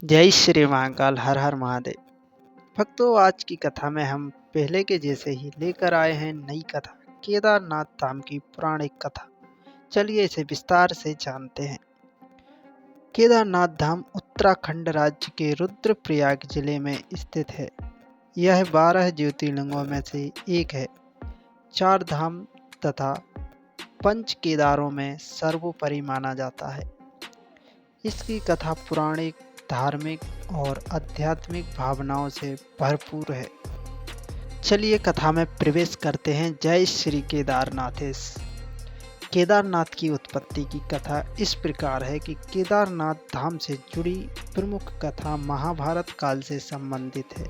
जय श्री महाकाल, हर हर महादेव। भक्तों, आज की कथा में हम पहले के जैसे ही लेकर आए हैं नई कथा, केदारनाथ धाम की पौराणिक कथा। चलिए इसे विस्तार से जानते हैं। केदारनाथ धाम उत्तराखंड राज्य के रुद्रप्रयाग जिले में स्थित है। यह 12 ज्योतिर्लिंगों में से एक है। 4 धाम तथा पंच केदारों में सर्वोपरि माना जाता है। इसकी कथा पौराणिक, धार्मिक और आध्यात्मिक भावनाओं से भरपूर है। चलिए कथा में प्रवेश करते हैं। जय श्री केदारनाथेश। केदारनाथ की उत्पत्ति की कथा इस प्रकार है कि केदारनाथ धाम से जुड़ी प्रमुख कथा महाभारत काल से संबंधित है।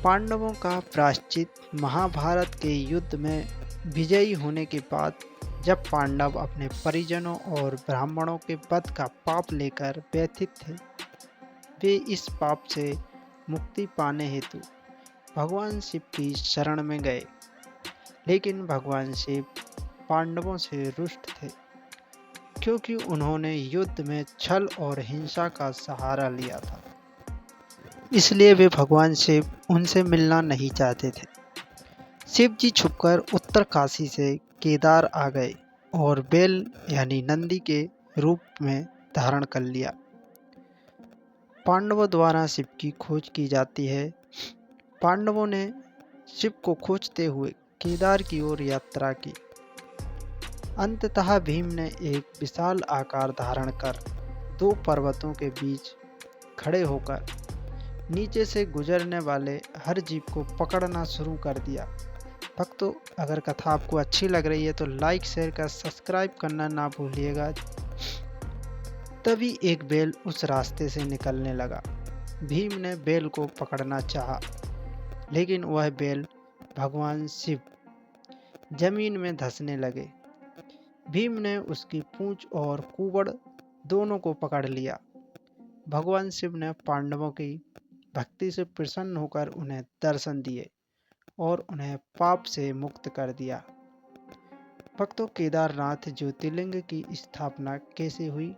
पांडवों का प्रायश्चित महाभारत के युद्ध में विजयी होने के बाद जब पांडव अपने परिजनों और ब्राह्मणों के वध का पाप लेकर व्यथित थे, वे इस पाप से मुक्ति पाने हेतु भगवान शिव की शरण में गए। लेकिन भगवान शिव पांडवों से रुष्ट थे, क्योंकि उन्होंने युद्ध में छल और हिंसा का सहारा लिया था। इसलिए वे भगवान शिव उनसे मिलना नहीं चाहते थे। शिव जी छुपकर उत्तर काशी से केदार आ गए और बैल यानी नंदी के रूप में धारण कर लिया। पांडवों द्वारा शिव की खोज की जाती है। पांडवों ने शिव को खोजते हुए केदार की ओर यात्रा की। अंततः भीम ने एक विशाल आकार धारण कर 2 पर्वतों के बीच खड़े होकर नीचे से गुजरने वाले हर जीव को पकड़ना शुरू कर दिया। भक्तों, अगर कथा आपको अच्छी लग रही है तो लाइक, शेयर कर सब्सक्राइब करना ना भूलिएगा। तभी एक बैल उस रास्ते से निकलने लगा। भीम ने बैल को पकड़ना चाहा, लेकिन वह बैल भगवान शिव जमीन में धंसने लगे। भीम ने उसकी पूंछ और कुबड़ दोनों को पकड़ लिया। भगवान शिव ने पांडवों की भक्ति से प्रसन्न होकर उन्हें दर्शन दिए और उन्हें पाप से मुक्त कर दिया। भक्तों, केदारनाथ ज्योतिर्लिंग की स्थापना कैसे हुई?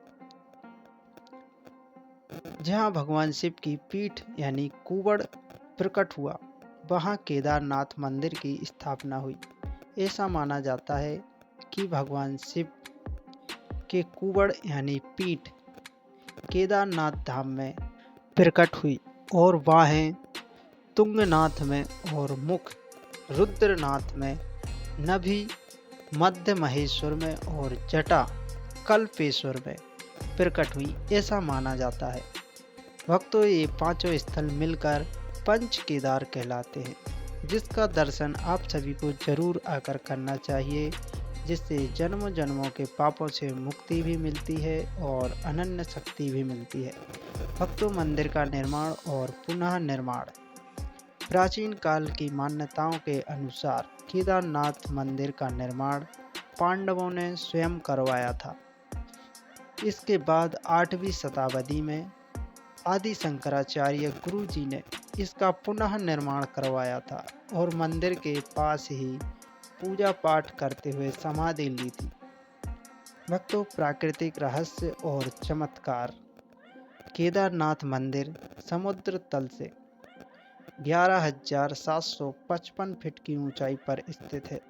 जहाँ भगवान शिव की पीठ यानी कुबड़ प्रकट हुआ, वहाँ केदारनाथ मंदिर की स्थापना हुई। ऐसा माना जाता है कि भगवान शिव के कुबड़ यानी पीठ केदारनाथ धाम में प्रकट हुई और बाहें तुंगनाथ में और मुख रुद्रनाथ में, नभि मध्य महेश्वर में और जटा कल्पेश्वर में प्रकट हुई, ऐसा माना जाता है। भक्तों, ये 5 स्थल मिलकर पंच केदार कहलाते हैं, जिसका दर्शन आप सभी को जरूर आकर करना चाहिए, जिससे जन्मों जन्मों के पापों से मुक्ति भी मिलती है और अनन्य शक्ति भी मिलती है। भक्तों, मंदिर का निर्माण और पुनः निर्माण। प्राचीन काल की मान्यताओं के अनुसार केदारनाथ मंदिर का निर्माण पांडवों ने स्वयं करवाया था। इसके बाद 8वीं शताब्दी में आदि शंकराचार्य गुरु जी ने इसका पुनः निर्माण करवाया था और मंदिर के पास ही पूजा पाठ करते हुए समाधि ली थी। भक्तों, प्राकृतिक रहस्य और चमत्कार। केदारनाथ मंदिर समुद्र तल से 11,755 फीट की ऊंचाई पर स्थित है।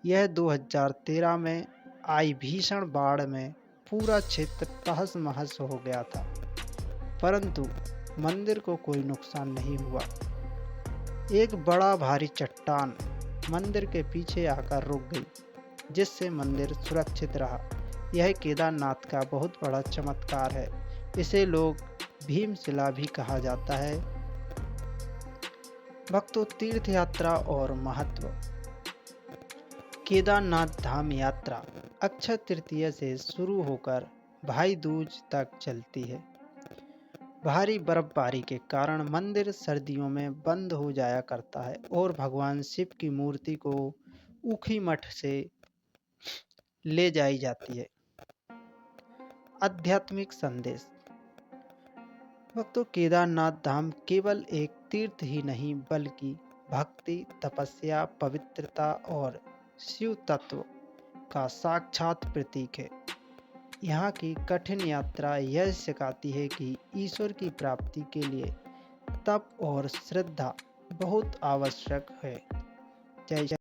यह 2013 में आई भीषण बाढ़ में पूरा क्षेत्र तहस महस हो गया था, परंतु मंदिर को कोई नुकसान नहीं हुआ। एक बड़ा भारी चट्टान मंदिर के पीछे आकर रुक गई, जिससे मंदिर सुरक्षित रहा। यह केदारनाथ का बहुत बड़ा चमत्कार है। इसे लोग भीमशिला भी कहा जाता है। भक्तों, तीर्थ यात्रा और महत्व। केदारनाथ धाम यात्रा अक्षय तृतीया से शुरू होकर भाई दूज तक चलती है। भारी बर्फबारी के कारण मंदिर सर्दियों में बंद हो जाया करता है और भगवान शिव की मूर्ति को ऊखी मठ से ले जाई जाती है। आध्यात्मिक संदेश। भक्तों, केदारनाथ धाम केवल एक तीर्थ ही नहीं, बल्कि भक्ति, तपस्या, पवित्रता और शिव तत्व का साक्षात प्रतीक है। यहाँ की कठिन यात्रा यह सिखाती है कि ईश्वर की प्राप्ति के लिए तप और श्रद्धा बहुत आवश्यक है। जय